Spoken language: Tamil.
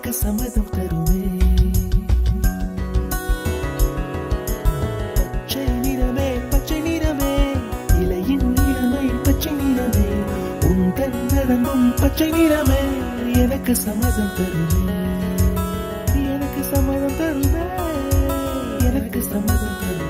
எனக்கு சம்மதம் தருமே. பச்சை நிறமே பச்சை நிறமே, இலையின் நிறமை பச்சை நிறமே, உந்தன் நடந்தும் பச்சை நிறமே, எனக்கு சம்மதம் தருமே, எனக்கு சம்மதம் தருமே, எனக்கு சம்மதம் தருமே.